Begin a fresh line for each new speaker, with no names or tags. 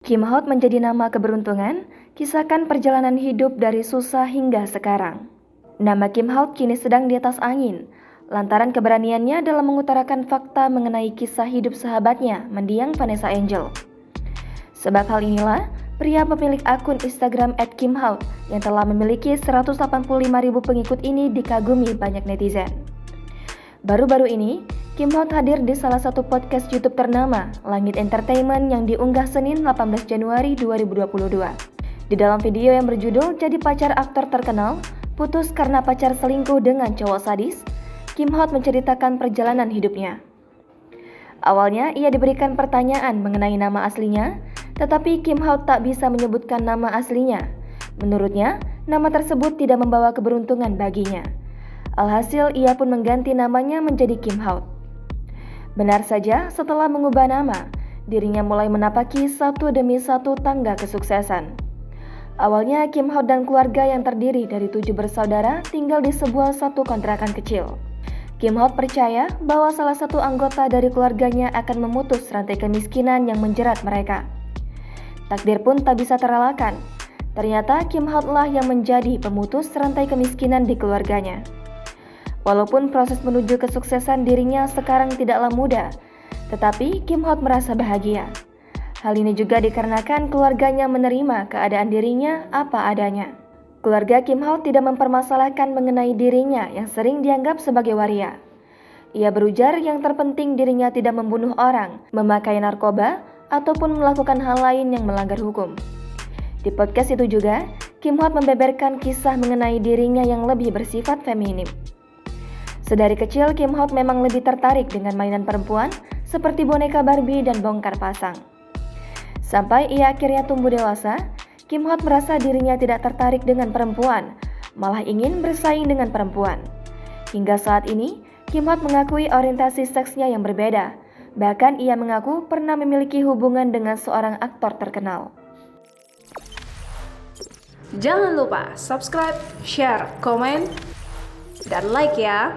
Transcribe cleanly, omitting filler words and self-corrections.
Kim Hot menjadi nama keberuntungan, kisahkan perjalanan hidup dari susah hingga sekarang. Nama Kim Hot kini sedang di atas angin, lantaran keberaniannya dalam mengutarakan fakta mengenai kisah hidup sahabatnya, mendiang Vanessa Angel. Sebab hal inilah, pria pemilik akun Instagram @kimhot yang telah memiliki 185.000 pengikut ini dikagumi banyak netizen. Baru-baru ini, Kim Hot hadir di salah satu podcast YouTube ternama, Langit Entertainment, yang diunggah Senin 18 Januari 2022. Di dalam video yang berjudul Jadi Pacar Aktor Terkenal, Putus Karena Pacar Selingkuh Dengan Cowok Sadis, Kim Hot menceritakan perjalanan hidupnya. Awalnya, ia diberikan pertanyaan mengenai nama aslinya, tetapi Kim Hot tak bisa menyebutkan nama aslinya. Menurutnya, nama tersebut tidak membawa keberuntungan baginya. Alhasil, ia pun mengganti namanya menjadi Kim Hot. Benar saja, setelah mengubah nama, dirinya mulai menapaki satu demi satu tangga kesuksesan. Awalnya, Kim Hot dan keluarga yang terdiri dari 7 bersaudara tinggal di sebuah satu kontrakan kecil. Kim Hot percaya bahwa salah satu anggota dari keluarganya akan memutus rantai kemiskinan yang menjerat mereka. Takdir pun tak bisa terelakkan. Ternyata Kim Hot lah yang menjadi pemutus rantai kemiskinan di keluarganya. Walaupun proses menuju kesuksesan dirinya sekarang tidaklah mudah, tetapi Kim Hot merasa bahagia. Hal ini juga dikarenakan keluarganya menerima keadaan dirinya apa adanya. Keluarga Kim Hot tidak mempermasalahkan mengenai dirinya yang sering dianggap sebagai waria. Ia berujar yang terpenting dirinya tidak membunuh orang, memakai narkoba, ataupun melakukan hal lain yang melanggar hukum. Di podcast itu juga, Kim Hot membeberkan kisah mengenai dirinya yang lebih bersifat feminim. Sedari kecil, Kim Hot memang lebih tertarik dengan mainan perempuan seperti boneka Barbie dan bongkar pasang. Sampai ia akhirnya tumbuh dewasa, Kim Hot merasa dirinya tidak tertarik dengan perempuan, malah ingin bersaing dengan perempuan. Hingga saat ini, Kim Hot mengakui orientasi seksnya yang berbeda. Bahkan ia mengaku pernah memiliki hubungan dengan seorang aktor terkenal.
Jangan lupa subscribe, share, komen, dan like ya!